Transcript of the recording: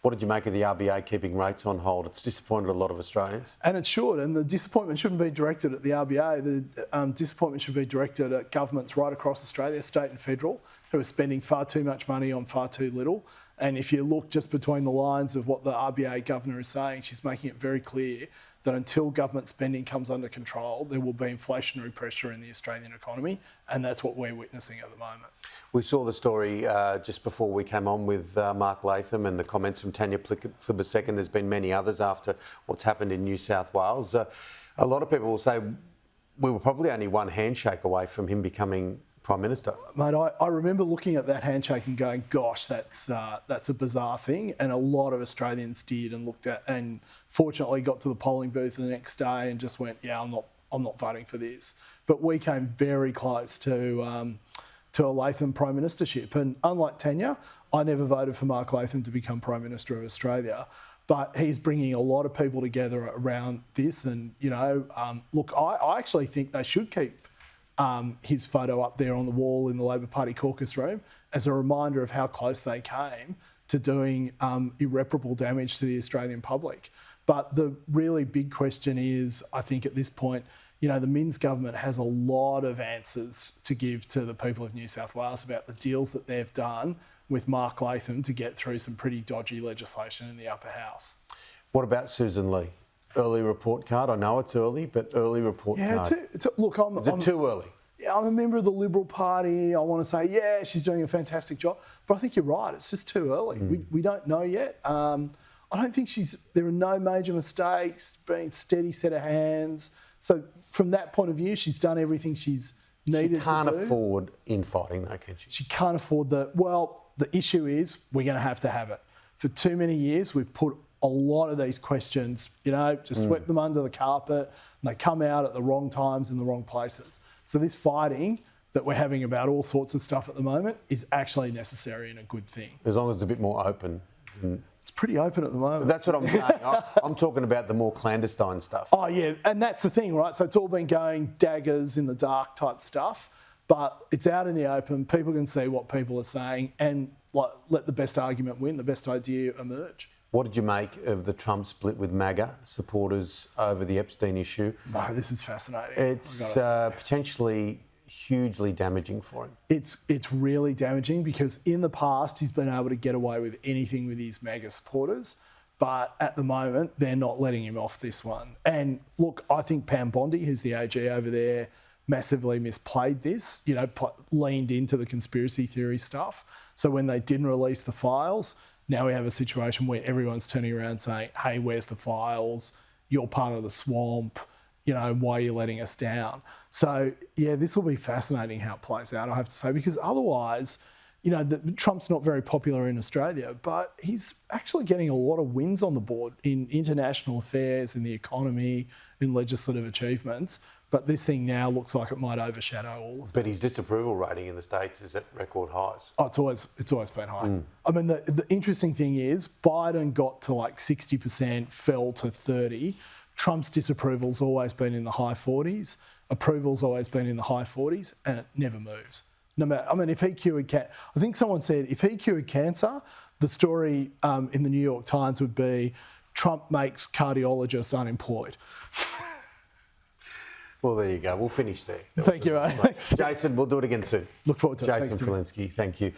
What did you make of the RBA keeping rates on hold? It's disappointed a lot of Australians. And it should, and the disappointment shouldn't be directed at the RBA. The disappointment should be directed at governments right across Australia, state and federal, who are spending far too much money on far too little. And if you look just between the lines of what the RBA governor is saying, she's making it very clear that until government spending comes under control, there will be inflationary pressure in the Australian economy, and that's what we're witnessing at the moment. We saw the story just before we came on with Mark Latham and the comments from Tanya Plibersek. There's been many others after what's happened in New South Wales. A lot of people will say we were probably only one handshake away from him becoming Prime Minister. Mate, I remember looking at that handshake and going, gosh, that's a bizarre thing. And a lot of Australians did and looked at, and fortunately got to the polling booth the next day and just went, yeah, I'm not voting for this. But we came very close to a Latham Prime Ministership. And unlike Tanya, I never voted for Mark Latham to become Prime Minister of Australia. But he's bringing a lot of people together around this. And, look, I actually think they should keep his photo up there on the wall in the Labor Party caucus room as a reminder of how close they came to doing irreparable damage to the Australian public. But the really big question is, I think at this point, the Minns government has a lot of answers to give to the people of New South Wales about the deals that they've done with Mark Latham to get through some pretty dodgy legislation in the upper house. What about Susan Lee? Early report card? I know it's early, but early report card. Look, Is it too early? Yeah, I'm a member of the Liberal Party. I want to say, yeah, she's doing a fantastic job. But I think you're right. It's just too early. We don't know yet. I don't think there are no major mistakes, been a steady set of hands. So from that point of view, she's done everything she's needed to do. She can't afford infighting though, can she? She can't afford the issue is we're going to have it. For too many years, we've put a lot of these questions, just swept them under the carpet, and they come out at the wrong times in the wrong places. So this fighting that we're having about all sorts of stuff at the moment is actually necessary and a good thing. As long as it's a bit more open. It's pretty open at the moment. That's what I'm saying. I'm talking about the more clandestine stuff. Oh, yeah, and that's the thing, right? So it's all been going daggers in the dark type stuff, but it's out in the open. People can see what people are saying and let the best argument win, the best idea emerge. What did you make of the Trump split with MAGA supporters over the Epstein issue? No, this is fascinating. It's potentially hugely damaging for him. It's really damaging because in the past he's been able to get away with anything with his MAGA supporters, but at the moment they're not letting him off this one. And look, I think Pam Bondi, who's the AG over there, massively misplayed this, leaned into the conspiracy theory stuff. So when they didn't release the files, now we have a situation where everyone's turning around saying, hey, where's the files? You're part of the swamp. Why are you letting us down? So, yeah, this will be fascinating how it plays out, I have to say, because otherwise, Trump's not very popular in Australia, but he's actually getting a lot of wins on the board in international affairs, in the economy, in legislative achievements. But this thing now looks like it might overshadow all of them. But his disapproval rating in the States is at record highs. Oh, it's always been high. I mean, the interesting thing is Biden got to 60%, fell to 30%. Trump's disapproval's always been in the high 40s. Approval's always been in the high 40s, and it never moves. No matter, if he cured cancer, I think someone said if he cured cancer, the story in the New York Times would be Trump makes cardiologists unemployed. Well, there you go. We'll finish there. Thank you, mate. Jason, we'll do it again soon. Look forward to it. Jason Falinski, thank you.